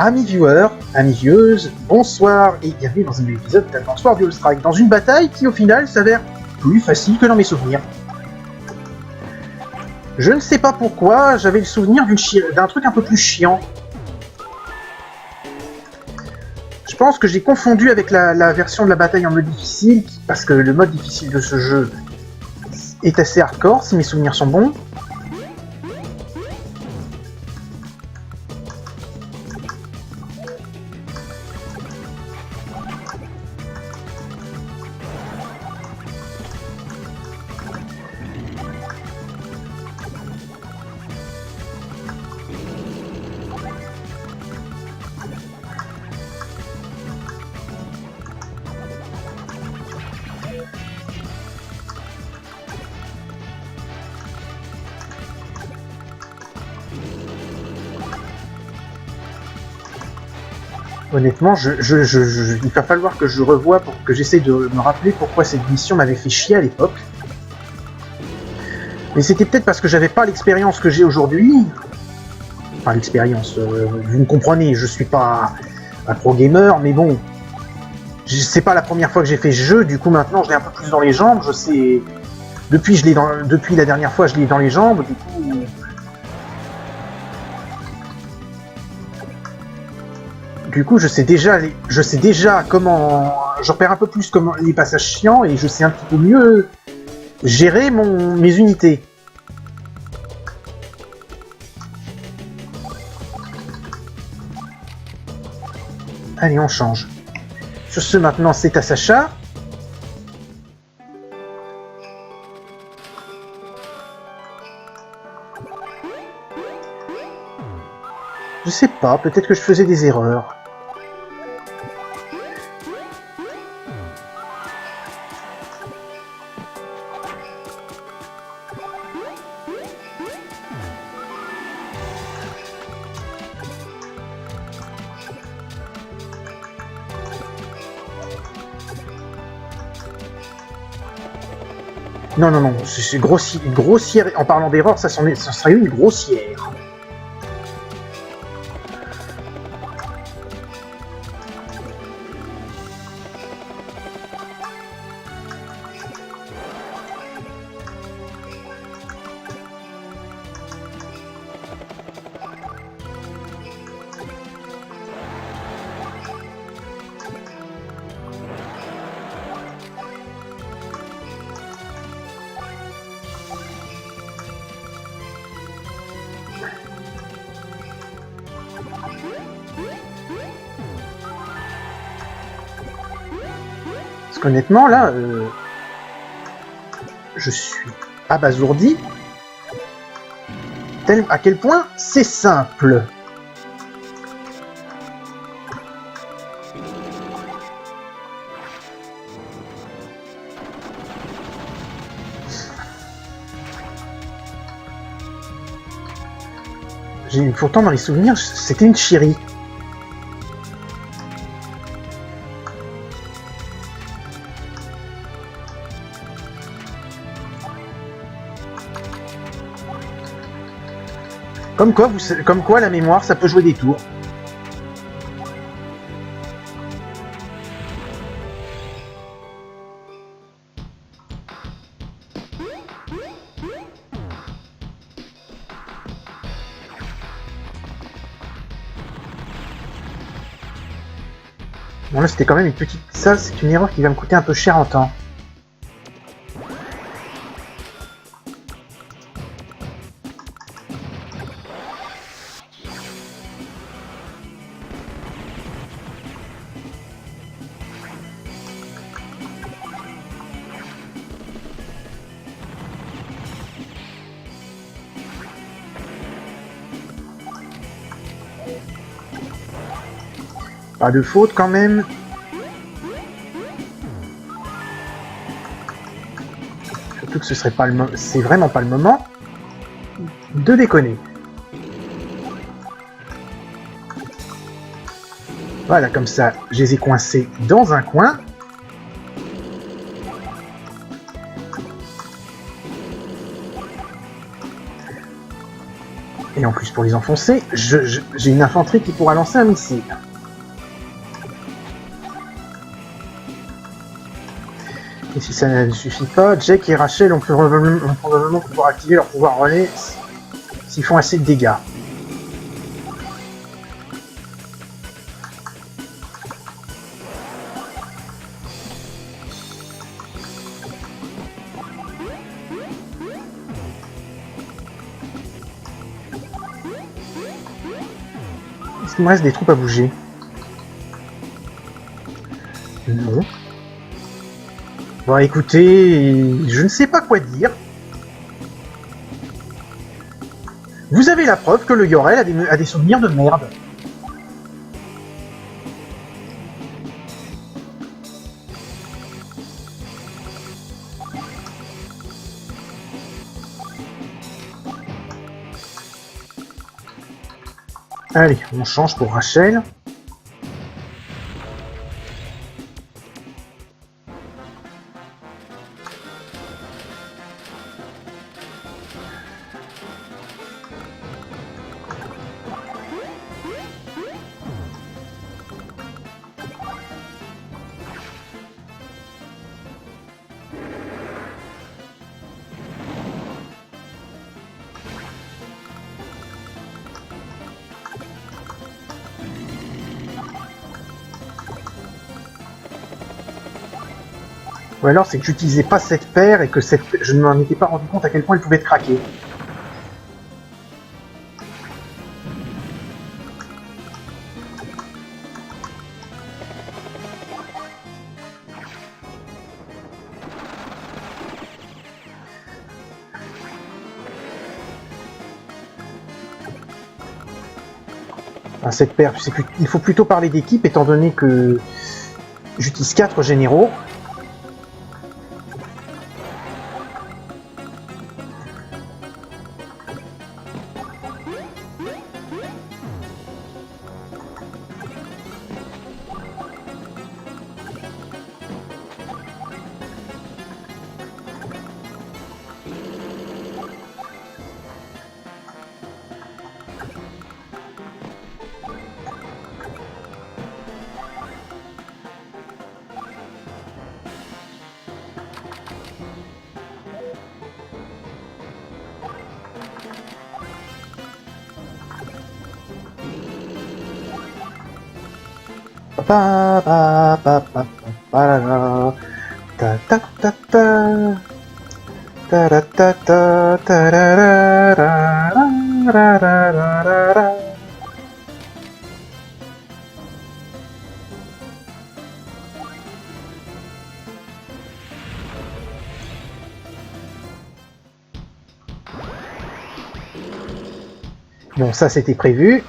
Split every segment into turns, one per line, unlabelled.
Amis viewers, amis vieweuses, bonsoir et bienvenue dans un nouvel épisode d'Advance Wars Dual Strike, dans une bataille qui au final s'avère plus facile que dans mes souvenirs. Je ne sais pas pourquoi, j'avais le souvenir d'un truc un peu plus chiant. Je pense que j'ai confondu avec la version de la bataille en mode difficile, parce que le mode difficile de ce jeu est assez hardcore, si mes souvenirs sont bons. Honnêtement, il va falloir que je revoie pour que j'essaye de me rappeler pourquoi cette mission m'avait fait chier à l'époque. Mais c'était peut-être parce que j'avais pas l'expérience que j'ai aujourd'hui. Enfin, l'expérience, vous me comprenez, je suis pas un pro gamer, mais bon, c'est pas la première fois que j'ai fait ce jeu, du coup maintenant je l'ai un peu plus dans les jambes, je sais... Depuis la dernière fois, je l'ai dans les jambes, du coup... je sais déjà comment... Je repère un peu plus comment les passages chiants et je sais un petit peu mieux gérer mes unités. Allez, on change. Sur ce, maintenant, c'est à Sacha. Je sais pas, peut-être que je faisais des erreurs. Non, c'est grossière. En parlant d'erreur, ça serait une grossière. Honnêtement, là, je suis abasourdi. À quel point c'est simple. Pourtant, dans les souvenirs, c'était une chérie. Comme quoi, la mémoire, ça peut jouer des tours. Bon là, c'était quand même une petite... Ça, c'est une erreur qui va me coûter un peu cher en temps. Pas de faute quand même. Surtout que c'est vraiment pas le moment de déconner. Voilà, comme ça, je les ai coincés dans un coin. Et en plus, pour les enfoncer, j'ai une infanterie qui pourra lancer un missile. Et si ça ne suffit pas, Jake et Rachel ont probablement pouvoir activer leur pouvoir relais s'ils font assez de dégâts. Est-ce qu'il me reste des troupes à bouger? Non. Bon, écoutez, je ne sais pas quoi dire. Vous avez la preuve que le Yorel a des souvenirs de merde. Allez, on change pour Rachel. Ou alors c'est que j'utilisais pas cette paire et que je ne m'en étais pas rendu compte à quel point elle pouvait être craquée. Enfin, cette paire, il faut plutôt parler d'équipe étant donné que j'utilise 4 généraux. Pa pa pa pa pa la ta ta ta ta ta ta ta ta ta ra ra ra ra ra ra. Bon, ça c'était prévu.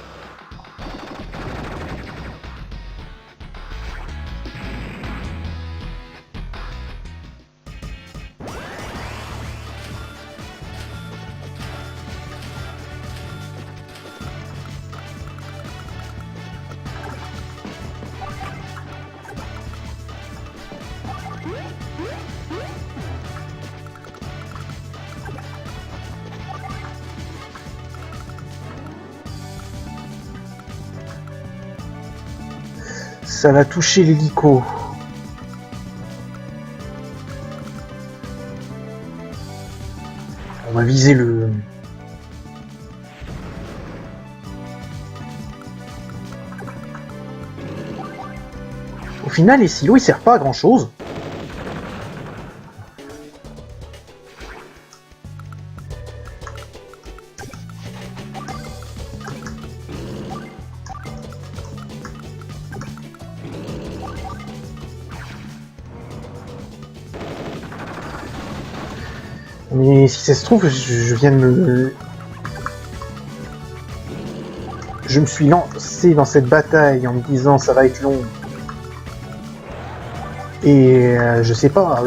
Ça va toucher l'hélico. On va viser le... Au final, les silos, ils servent pas à grand chose. Mais si ça se trouve, je viens de me... Je me suis lancé dans cette bataille en me disant ça va être long. Et je sais pas,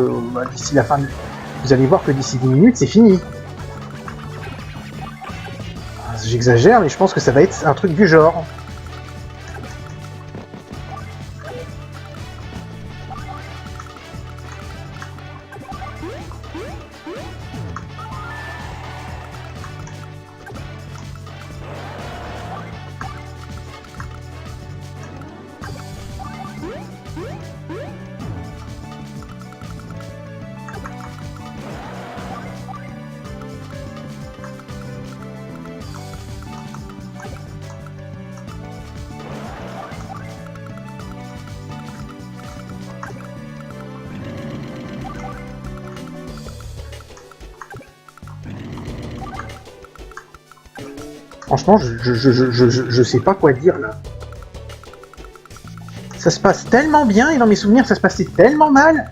d'ici la fin de... Vous allez voir que d'ici 10 minutes, c'est fini. J'exagère, mais je pense que ça va être un truc du genre. franchement, je sais pas quoi dire là. Ça se passe tellement bien et dans mes souvenirs, ça se passait tellement mal.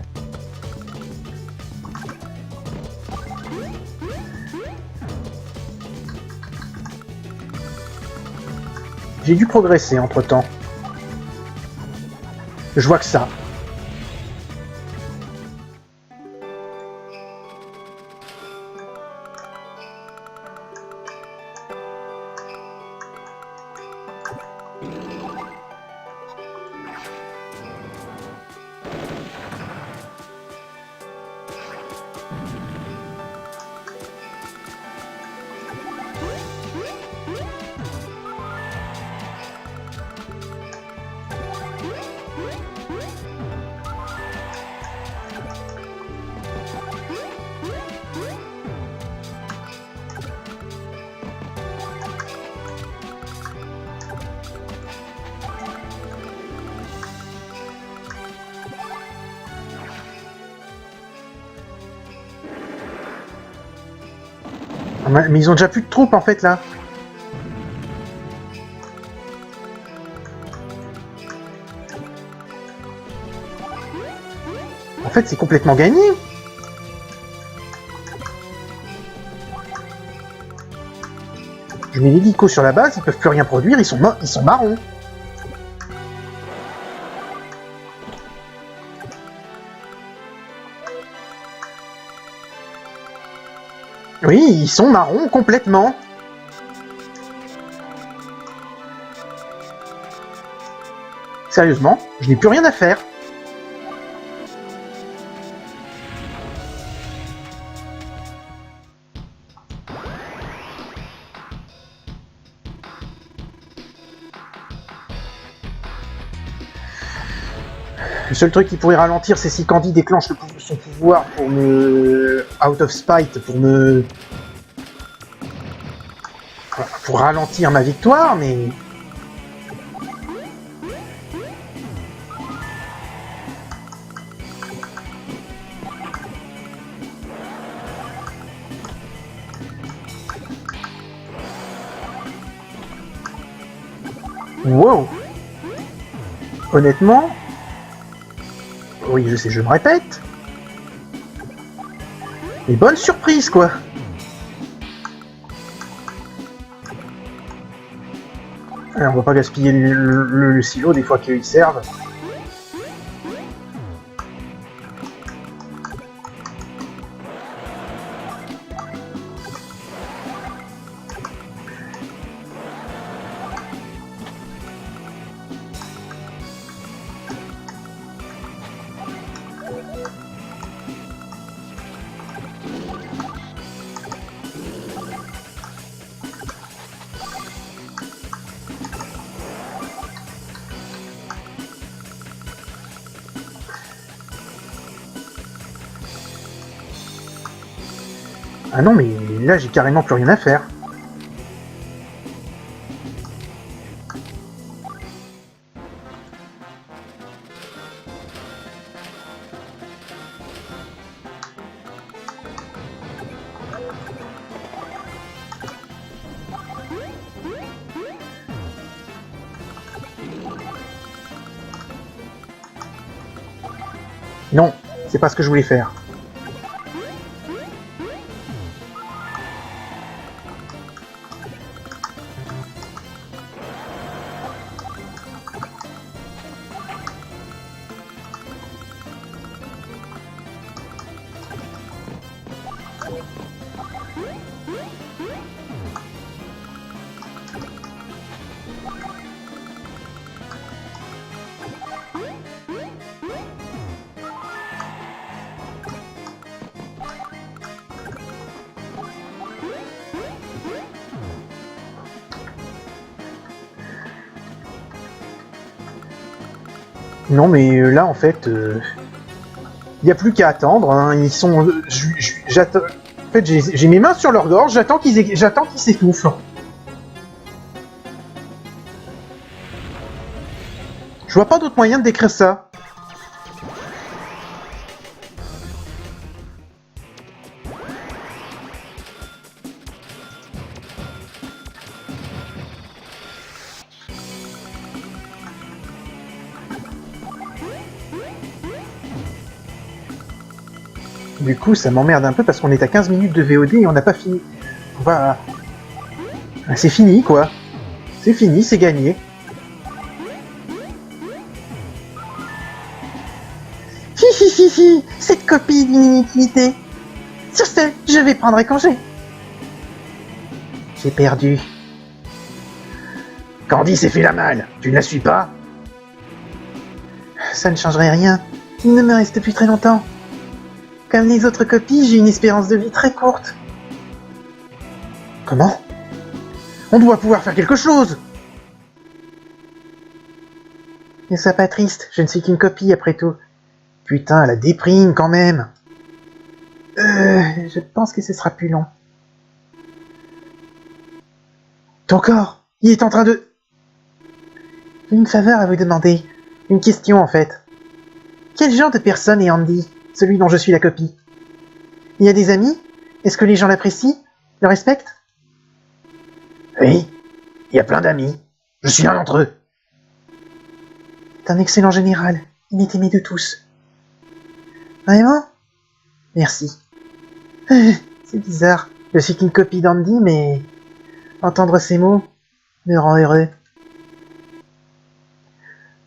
J'ai dû progresser entre-temps. Je vois que ça. Mais ils ont déjà plus de troupes en fait là. En fait c'est complètement gagné. Je mets l'hélico sur la base, ils peuvent plus rien produire, ils sont marrons. Oui, ils sont marrons complètement. Sérieusement, je n'ai plus rien à faire. Le seul truc qui pourrait ralentir, c'est si Candy déclenche son pouvoir pour me... Out of Spite, pour ralentir ma victoire, mais... Wow! Honnêtement... Oui, je sais, je me répète. Mais bonne surprise, quoi. Alors, on va pas gaspiller le silo des fois qu'ils servent. Ah non, mais là, j'ai carrément plus rien à faire. Non, c'est pas ce que je voulais faire. Non, mais là, en fait, il n'y a plus qu'à attendre. Hein. Ils sont... j'attends... En fait, j'ai mes mains sur leur gorge, j'attends qu'ils s'étouffent. Je vois pas d'autre moyen de décrire ça. Du coup, ça m'emmerde un peu parce qu'on est à 15 minutes de VOD et on n'a pas fini. On va... C'est fini, quoi. C'est fini, c'est gagné. Hi, cette copie d'inutilité. Sur ce, je vais prendre congé. J'ai perdu. Candy s'est fait la malle. Tu ne la suis pas? Ça ne changerait rien. Il ne me reste plus très longtemps. Comme les autres copies, j'ai une espérance de vie très courte. Comment? On doit pouvoir faire quelque chose! Ne sois pas triste, je ne suis qu'une copie après tout. Putain, la déprime quand même. Je pense que ce sera plus long. Ton corps, il est en train de... J'ai une faveur à vous demander. Une question en fait. Quel genre de personne est Andy, celui dont je suis la copie? Il y a des amis? Est-ce que les gens l'apprécient? Le respectent? Oui, il y a plein d'amis. Je suis un d'entre eux. C'est un excellent général. Il est aimé de tous. Vraiment? Merci. C'est bizarre. Je suis qu'une copie d'Andy, mais... entendre ces mots me rend heureux.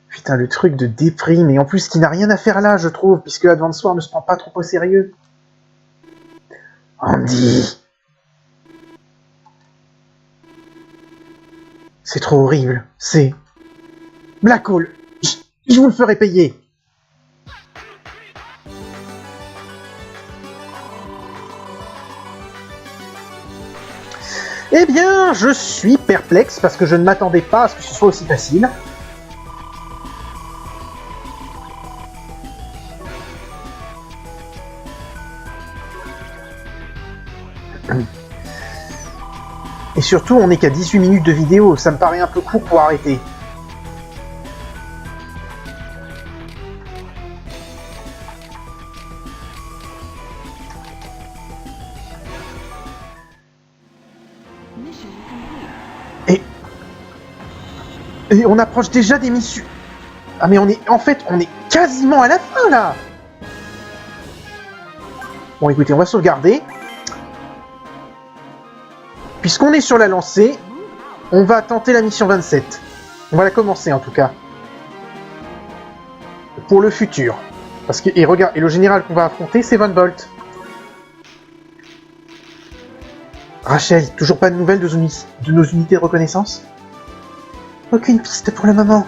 Putain, le truc de déprime, et en plus qui n'a rien à faire là, je trouve, puisque Advance Wars ne se prend pas trop au sérieux. Andy! C'est trop horrible. C'est... Black Hole. Je vous le ferai payer. Eh bien, je suis perplexe parce que je ne m'attendais pas à ce que ce soit aussi facile. Et surtout, on n'est qu'à 18 minutes de vidéo, ça me paraît un peu court pour arrêter. Et on approche déjà des missions. Ah mais on est... En fait, on est quasiment à la fin, là. Bon, écoutez, on va sauvegarder. Puisqu'on est sur la lancée, on va tenter la mission 27. On va la commencer, en tout cas. Pour le futur. Parce que... Et regarde, et le général qu'on va affronter, c'est Von Bolt. Rachel, toujours pas de nouvelles de nos unités de reconnaissance? Aucune piste pour le moment.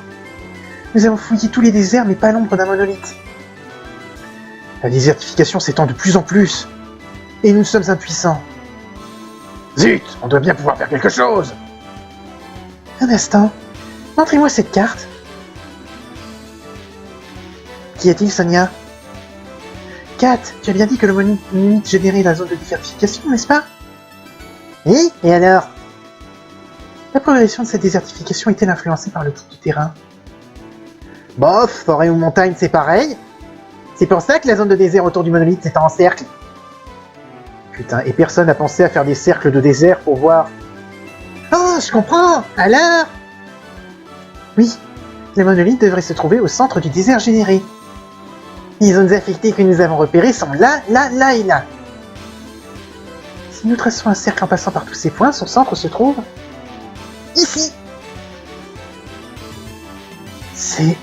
Nous avons fouillé tous les déserts, mais pas l'ombre d'un monolithe. La désertification s'étend de plus en plus. Et nous sommes impuissants. Zut, on doit bien pouvoir faire quelque chose. Un instant. Montrez-moi cette carte. Qu'y a-t-il, Sonia? Kat, tu as bien dit que le monolithe générait la zone de désertification, n'est-ce pas? Oui, et alors? La progression de cette désertification est-elle influencée par le type de terrain? Bof, forêt ou montagne, c'est pareil. C'est pour ça que la zone de désert autour du monolithe s'étend en cercle. Putain, et personne n'a pensé à faire des cercles de désert pour voir... Oh, je comprends. Alors? Oui, le monolithe devrait se trouver au centre du désert généré. Les zones affectées que nous avons repérées sont là, là, là et là. Si nous traçons un cercle en passant par tous ces points, son centre se trouve... ici. C'est...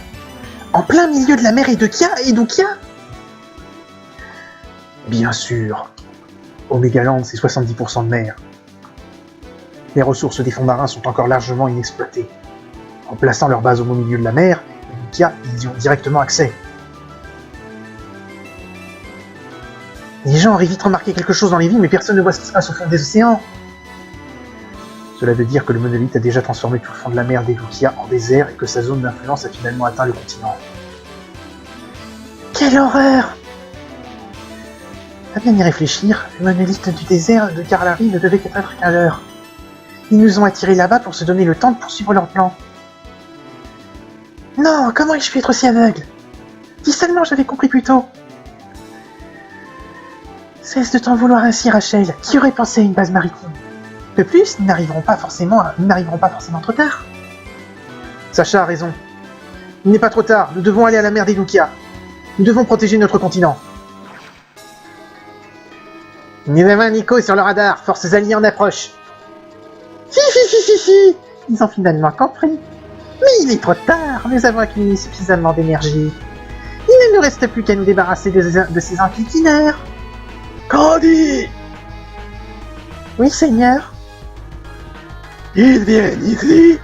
en plein milieu de la mer Edukia? Bien sûr. Omegaland, c'est 70% de mer. Les ressources des fonds marins sont encore largement inexploitées. En plaçant leur base au milieu de la mer, Edukia, ils y ont directement accès. Les gens auraient vite remarqué quelque chose dans les villes, mais personne ne voit ce qui se passe au fond des océans. Cela veut dire que le monolithe a déjà transformé tout le fond de la mer d'Edukia en désert et que sa zone d'influence a finalement atteint le continent. Quelle horreur! À bien y réfléchir, le monolithe du désert de Carlari ne devait qu'être qu'un leurre. Ils nous ont attirés là-bas pour se donner le temps de poursuivre leur plan. Non, comment ai-je pu être aussi aveugle? Si seulement j'avais compris plus tôt. Cesse de t'en vouloir ainsi, Rachel. Qui aurait pensé à une base maritime? De plus, nous n'arriverons pas forcément trop tard. Sacha a raison. Il n'est pas trop tard, nous devons aller à la mer des Lukia. Nous devons protéger notre continent. Nous avons un écho sur le radar, forces alliées en approche. Hi. Ils ont finalement compris. Mais il est trop tard, nous avons accumulé suffisamment d'énergie. Il ne nous reste plus qu'à nous débarrasser de ces enquiquineurs.
Candy!
Oui, Seigneur.
Ils viennent ici?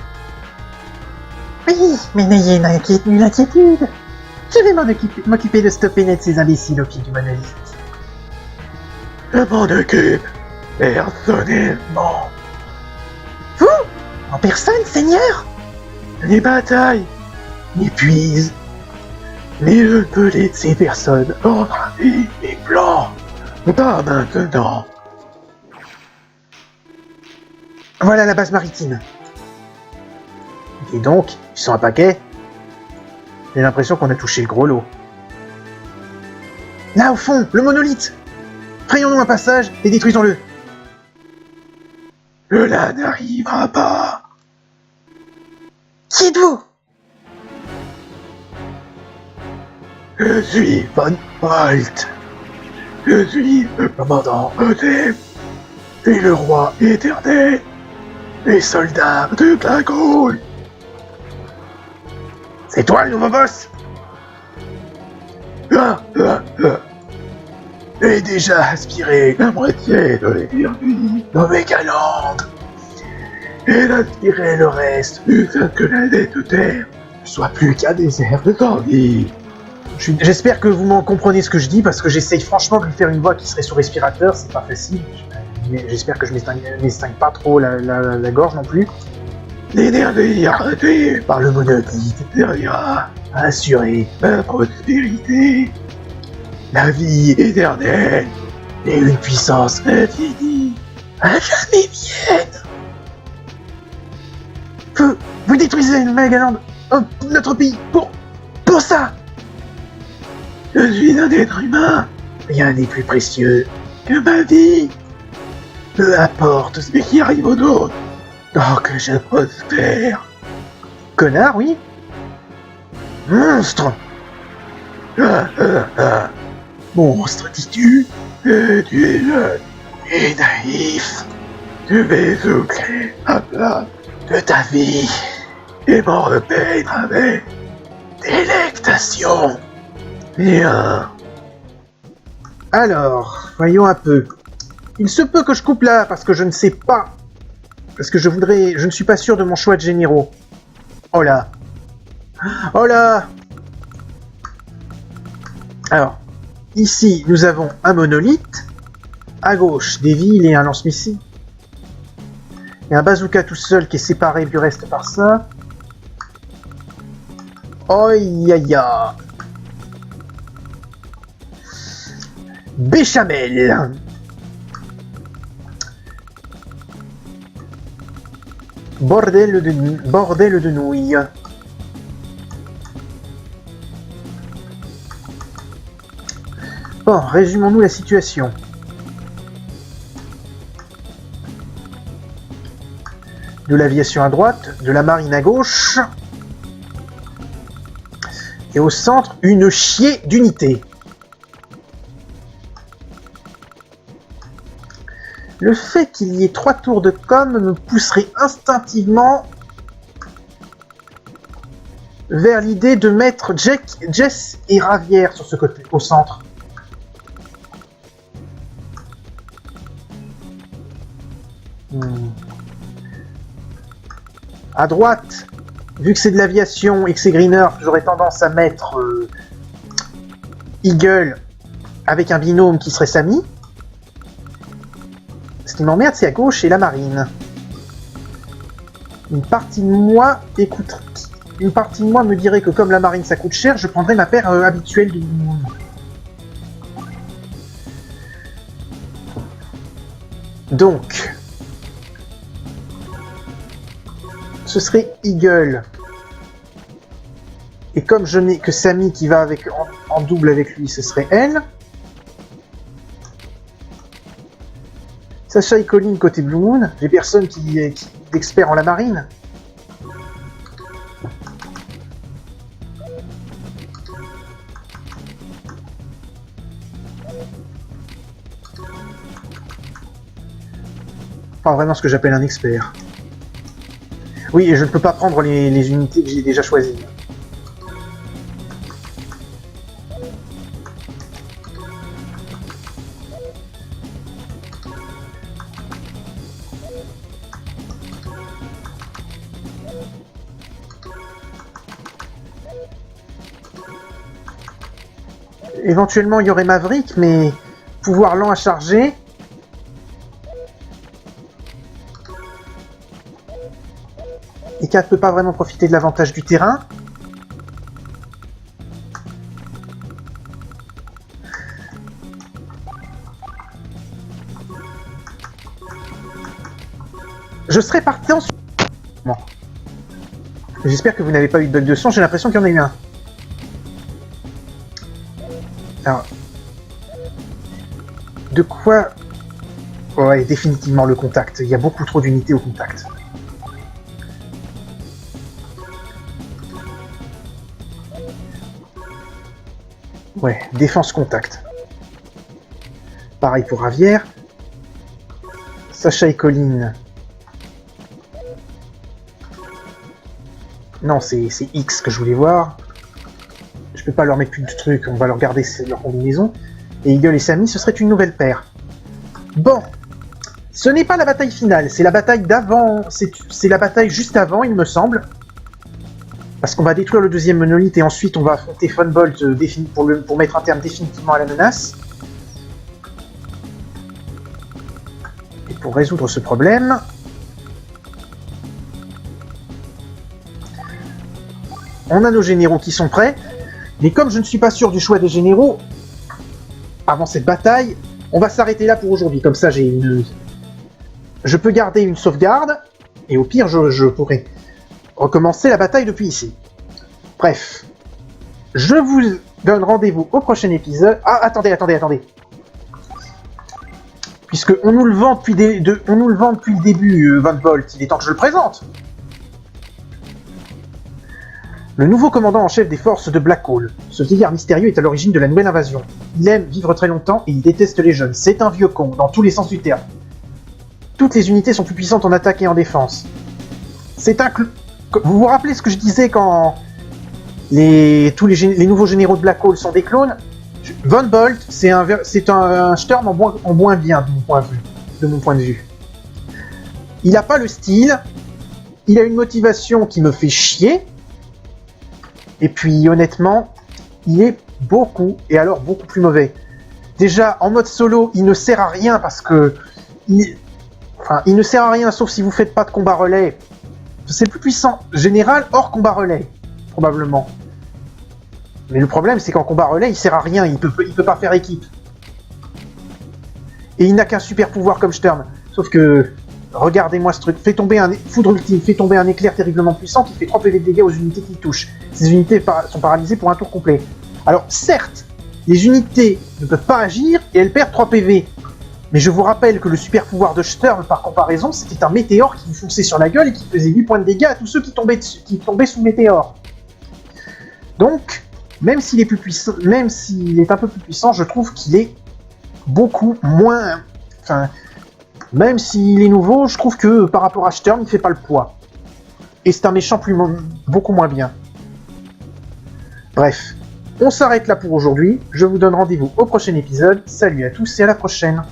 Oui, mais n'ayez nulle inquiétude. Je vais m'occuper de stopper net ces imbéciles au pied du monolithe.
Je m'en occupe, personnellement.
Vous? En personne, Seigneur?
Les batailles m'épuisent, mais je ne peux laisser personne entraver mes plans. Pas maintenant.
Voilà la base maritime. Et donc, ils sont un paquet. J'ai l'impression qu'on a touché le gros lot. Là, au fond, le monolithe. Frayons-nous un passage et détruisons-le.
Cela n'arrivera pas.
Qui êtes-vous?
Je suis Von Holt. Je suis le commandant Odem et le roi éternel des soldats de Glagol.
C'est toi le nouveau boss?
J'ai déjà aspiré la moitié de l'énergie d'Omegaland et d'aspirer le reste jusqu'à ce que la de terre ne soit plus qu'un désert de zombies.
J'espère que vous m'en comprenez ce que je dis, parce que j'essaye franchement de lui faire une voix qui serait sous respirateur, c'est pas facile. J'espère que je m'estingue pas trop la gorge non plus.
L'énergie arrêtée par le monolithe servira à assurer la prospérité, la vie éternelle et une puissance infinie à jamais vienne.
Vous détruisez Megaland, notre pays, pour ça.
Je suis un être humain. Rien n'est plus précieux que ma vie. Peu importe ce qui arrive aux autres, tant que je prospère.
Connard, oui. Monstre.
Monstre, dis-tu? Tu es jeune et naïf. Tu vais souffler à plat de ta vie et m'en repaître avec délectation. Bien.
Alors, voyons un peu. Il se peut que je coupe là, parce que je ne sais pas. Parce que je ne suis pas sûr de mon choix de généraux. Oh là. Oh là. Alors, ici, nous avons un monolithe. À gauche, des villes et un lance-missile. Et un bazooka tout seul qui est séparé du reste par ça. Oh ya ya. Béchamel. Bordel de nouilles. Bon, résumons-nous la situation. De l'aviation à droite, de la marine à gauche. Et au centre, une chier d'unité. Le fait qu'il y ait 3 tours de com me pousserait instinctivement vers l'idée de mettre Jess et Ravière sur ce côté, au centre. À droite, vu que c'est de l'aviation et que c'est Greener, j'aurais tendance à mettre Eagle avec un binôme qui serait Sammy. Ce qui m'emmerde, c'est à gauche et la marine. Une partie de moi me dirait que comme la marine ça coûte cher, je prendrais ma paire habituelle du monde. Donc, ce serait Eagle. Et comme je n'ai que Sammy qui va avec en double avec lui, ce serait elle. Sacha et Colin côté Blue Moon, j'ai personne qui est d'expert en la marine. Pas vraiment ce que j'appelle un expert. Oui, et je ne peux pas prendre les unités que j'ai déjà choisies. Éventuellement, il y aurait Maverick, mais pouvoir lent à charger. Et Kat ne peut pas vraiment profiter de l'avantage du terrain. Je serais parti en... Bon. J'espère que vous n'avez pas eu de bug de son, j'ai l'impression qu'il y en a eu un. Alors... De quoi... Ouais, définitivement le contact. Il y a beaucoup trop d'unités au contact. Ouais, défense contact. Pareil pour Ravière. Sacha et Colline. Non, c'est X que je voulais voir. Je peux pas leur mettre plus de trucs, on va leur garder leur combinaison. Et Eagle et Sammy, ce serait une nouvelle paire. Bon. Ce n'est pas la bataille finale, c'est la bataille d'avant. C'est la bataille juste avant, il me semble. Parce qu'on va détruire le deuxième monolithe et ensuite on va affronter Funbolt pour mettre un terme définitivement à la menace. Et pour résoudre ce problème... On a nos généraux qui sont prêts, mais comme je ne suis pas sûr du choix des généraux, avant cette bataille, on va s'arrêter là pour aujourd'hui. Comme ça, j'ai une... Je peux garder une sauvegarde, et au pire, je pourrai recommencer la bataille depuis ici. Bref. Je vous donne rendez-vous au prochain épisode. Ah, attendez. Puisque on nous le vend depuis, depuis le début, Van Bolt, il est temps que je le présente. Le nouveau commandant en chef des forces de Blackhall. Ce vieillard mystérieux est à l'origine de la nouvelle invasion. Il aime vivre très longtemps et il déteste les jeunes. C'est un vieux con, dans tous les sens du terme. Toutes les unités sont plus puissantes en attaque et en défense. C'est un... Vous vous rappelez ce que je disais quand les nouveaux généraux de Blackhall sont des clones? Von Bolt, c'est un Sturm en moins bien, de mon point de vue. Il n'a pas le style, il a une motivation qui me fait chier, et puis honnêtement, il est beaucoup plus mauvais. Déjà, en mode solo, il ne sert à rien parce que... il ne sert à rien sauf si vous faites pas de combat relais. C'est le plus puissant général hors combat relais, probablement. Mais le problème, c'est qu'en combat relais, il sert à rien, il peut pas faire équipe. Et il n'a qu'un super pouvoir comme Sturm. Sauf que, regardez-moi ce truc, foudre ultime, fait tomber un éclair terriblement puissant qui fait 3 PV de dégâts aux unités qui touchent. Ces unités sont paralysées pour un tour complet. Alors, certes, les unités ne peuvent pas agir et elles perdent 3 PV. Mais je vous rappelle que le super pouvoir de Sturm, par comparaison, c'était un météore qui vous fonçait sur la gueule et qui faisait 8 points de dégâts à tous ceux qui tombaient sous le météore. Donc, même s'il est plus puissant, même s'il est un peu plus puissant, je trouve qu'il est beaucoup moins... Enfin, même s'il est nouveau, je trouve que par rapport à Sturm, il fait pas le poids. Et c'est un méchant beaucoup moins bien. Bref, on s'arrête là pour aujourd'hui. Je vous donne rendez-vous au prochain épisode. Salut à tous et à la prochaine.